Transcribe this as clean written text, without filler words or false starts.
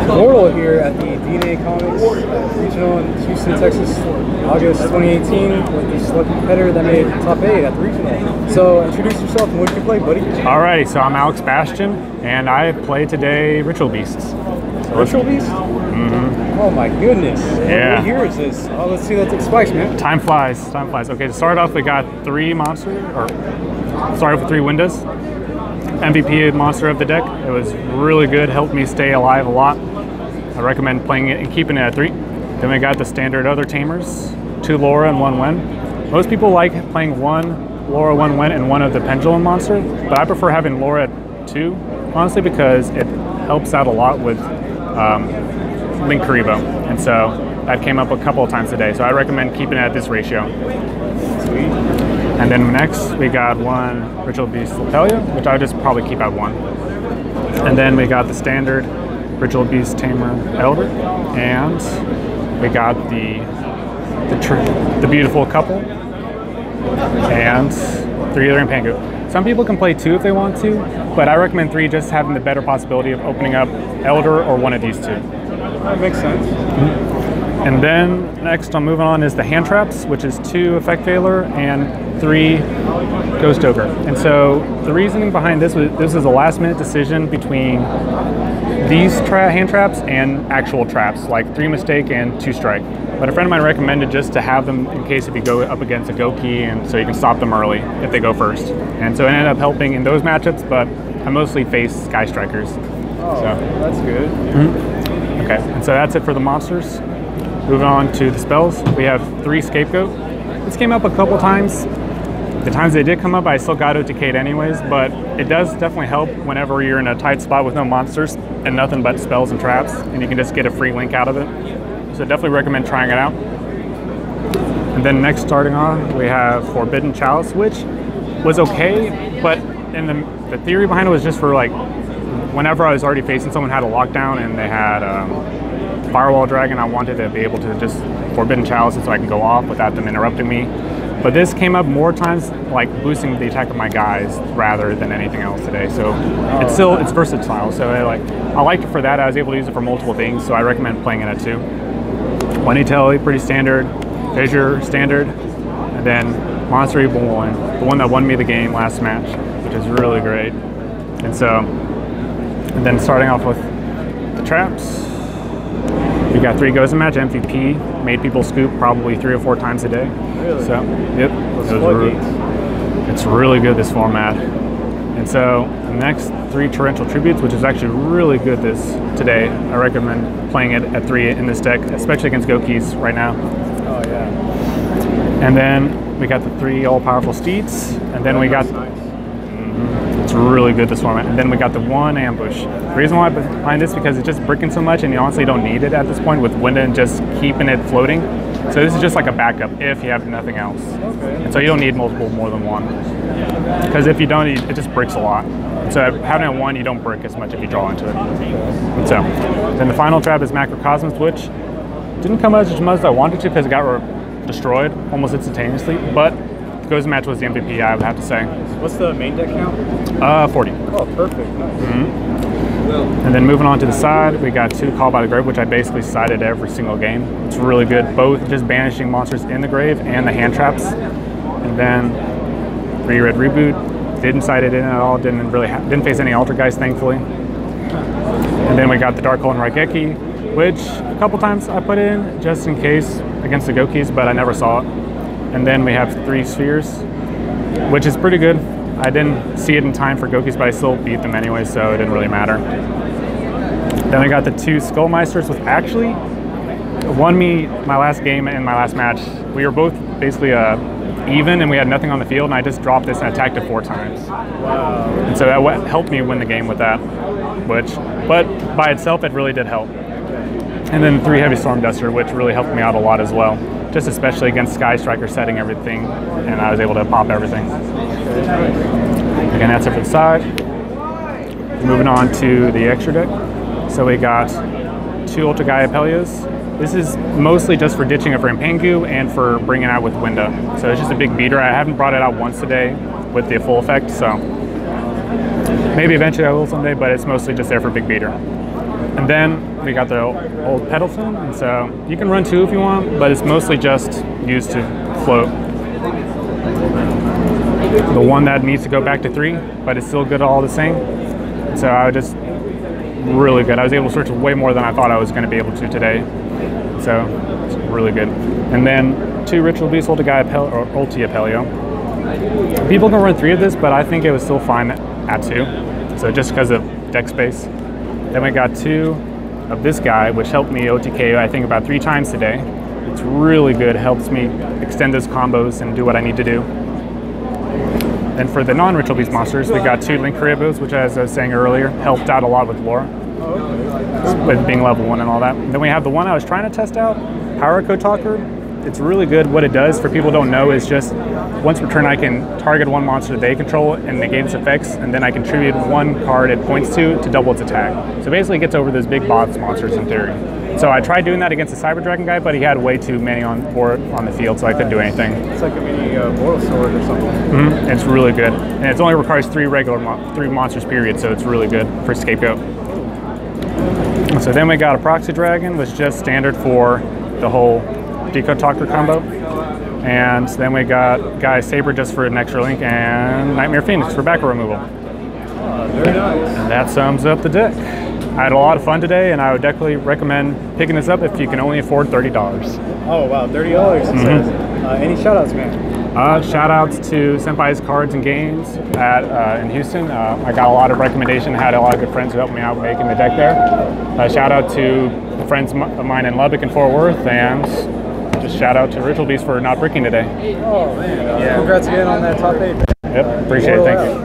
Bortle here at the DNA Comics Regional in Houston, Texas, August 2018, with the select competitor that made top 8 at the regional. So introduce yourself and what you play, buddy. Alrighty, so I'm Bastian, and I play today Ritual Beasts. Ritual Beast? Mm-hmm. Oh my goodness. Yeah. What year is this? Oh, let's see that spice, man. Time flies, time flies. Okay, to start off, we got 3 monsters, or start off with 3 windows. MVP monster of the deck. It was really good, helped me stay alive a lot. I recommend playing it and keeping it at 3. Then we got the standard other tamers, 2 Laura and 1 Wen. Most people like playing 1 Laura, 1 Wen, and 1 of the pendulum monster, but I prefer having Laura at 2, honestly, because it helps out a lot with Link Karibo. And so that came up a couple of times today, so I recommend keeping it at this ratio. Sweet. And then next we got 1 Ritual Beast Lepelia, which I would just probably keep at 1. And then we got the standard Ritual Beast Tamer Elder, and we got the beautiful couple, and 3 other in Pangu. Some people can play 2 if they want to, but I recommend 3, just having the better possibility of opening up Elder or one of these 2. That makes sense. Mm-hmm. And then next I'm moving on is the hand traps, which is 2 Effect Veiler and 3 Ghost Ogre. And so the reasoning behind this was a last minute decision between these hand traps and actual traps, like 3 Mistake and 2 Strike. But a friend of mine recommended just to have them in case if you go up against a Goki, and so you can stop them early if they go first. And so it ended up helping in those matchups, but I mostly face Sky Strikers. Oh, so that's good. Mm-hmm. Okay, and so that's it for the monsters. Moving on to the spells, we have 3 Scapegoat. This came up a couple times. The times they did come up, I still got it to Kate anyways, but it does definitely help whenever you're in a tight spot with no monsters and nothing but spells and traps, and you can just get a free link out of it. So definitely recommend trying it out. And then next, starting on, we have Forbidden Chalice, which was okay, but in the theory behind it was just for like, whenever I was already facing someone had a lockdown and they had Firewall Dragon, I wanted to be able to just Forbidden Chalice so I can go off without them interrupting me. But this came up more times like boosting the attack of my guys rather than anything else today. So it's versatile. So I liked it for that. I was able to use it for multiple things, so I recommend playing it at 2. 1 Italy, pretty standard. Fissure, standard. And then Monster Reborn, the one that won me the game last match, which is really great. And so, and then starting off with the traps. We got 3 goes in match, MVP, made people scoop probably 3 or 4 times a day. Really? So, yep. It's really good, this format. And so, the next 3 Torrential Tributes, which is actually really good today. I recommend playing it at 3 in this deck, especially against Gokis right now. Oh, yeah. And then we got the 3 All-Powerful Steeds, and then we got... It's really good, this format. And then we got the 1 Ambush. The reason why behind this is because it's just bricking so much and you honestly don't need it at this point with Winda just keeping it floating. So this is just like a backup if you have nothing else. Okay. And so you don't need more than 1. Because if you don't, it just bricks a lot. And so having a 1, you don't brick as much if you draw into it. And so then the final trap is Macrocosmos, which didn't come as much as I wanted to because it got destroyed almost instantaneously. But Goes Match was the MVP, I would have to say. What's the main deck count? 40. Oh, perfect. Nice. Mm-hmm. And then moving on to the side, we got 2 Call by the Grave, which I basically sided every single game. It's really good, both just banishing monsters in the grave and the hand traps. And then 3 Red Reboot, didn't side it in at all, didn't face any Alter Guys, thankfully. And then we got the Dark Hole and Raigeki, which a couple times I put in just in case against the Gokis, but I never saw it. And then we have 3 Spheres, which is pretty good. I didn't see it in time for Gokis, but I still beat them anyway, so it didn't really matter. Then I got the 2 Skullmeisters, which actually won me my last game and my last match. We were both basically even, and we had nothing on the field, and I just dropped this and attacked it 4 times. Wow. And so that helped me win the game with that, but by itself, it really did help. And then 3 Heavy Storm Duster, which really helped me out a lot as well. Just especially against Sky Striker setting everything, and I was able to pop everything. Again, that's it for the side. Moving on to the extra deck. So we got 2 Ultra Gaia Pelias. This is mostly just for ditching a Rampangu and for bringing out with Winda. So it's just a big beater. I haven't brought it out once today with the full effect, so maybe eventually I will someday, but it's mostly just there for big beater. And then we got the old Pendleton, and so you can run 2 if you want, but it's mostly just used to float. The one that needs to go back to 3, but it's still good all the same. So I just really good. I was able to search way more than I thought I was going to be able to today. So it's really good. And then 2 Ritual Beast Ulti Apelio. People can run 3 of this, but I think it was still fine at 2. So just because of deck space. Then we got 2 of this guy, which helped me OTK I think about 3 times today. It's really good. Helps me extend those combos and do what I need to do. And for the non-Ritual Beast monsters, we got 2 Link Caribous, which, as I was saying earlier, helped out a lot with lore, with being level 1 and all that. Then we have the one I was trying to test out, Power Code Talker. It's really good. What it does, for people who don't know, is just once per turn I can target one monster they control and negate its effects, and then I contribute 1 card it points to double its attack. So basically it gets over those big boss monsters in theory. So I tried doing that against the Cyber Dragon guy, but he had way too many on the field, so I couldn't do anything. It's like a mini Bortle Sword or something. Mm-hmm. It's really good. And it only requires 3 monsters period, so it's really good for Scapegoat. So then we got a Proxy Dragon, which is just standard for the whole Decode Talker combo. And then we got Guy Saber just for an extra link, and Nightmare Phoenix for back row removal. Very nice. And that sums up the deck. I had a lot of fun today, and I would definitely recommend picking this up if you can only afford $30. Oh wow, $30 it says. Any shoutouts, man? Shout outs to Senpai's Cards and Games in Houston. I got a lot of recommendation, had a lot of good friends who helped me out making the deck there. Shout out to friends of mine in Lubbock and Fort Worth, and just shout out to Ritual Beast for not bricking today. Oh man, congrats again on that top 8. Yep, appreciate it, thank you.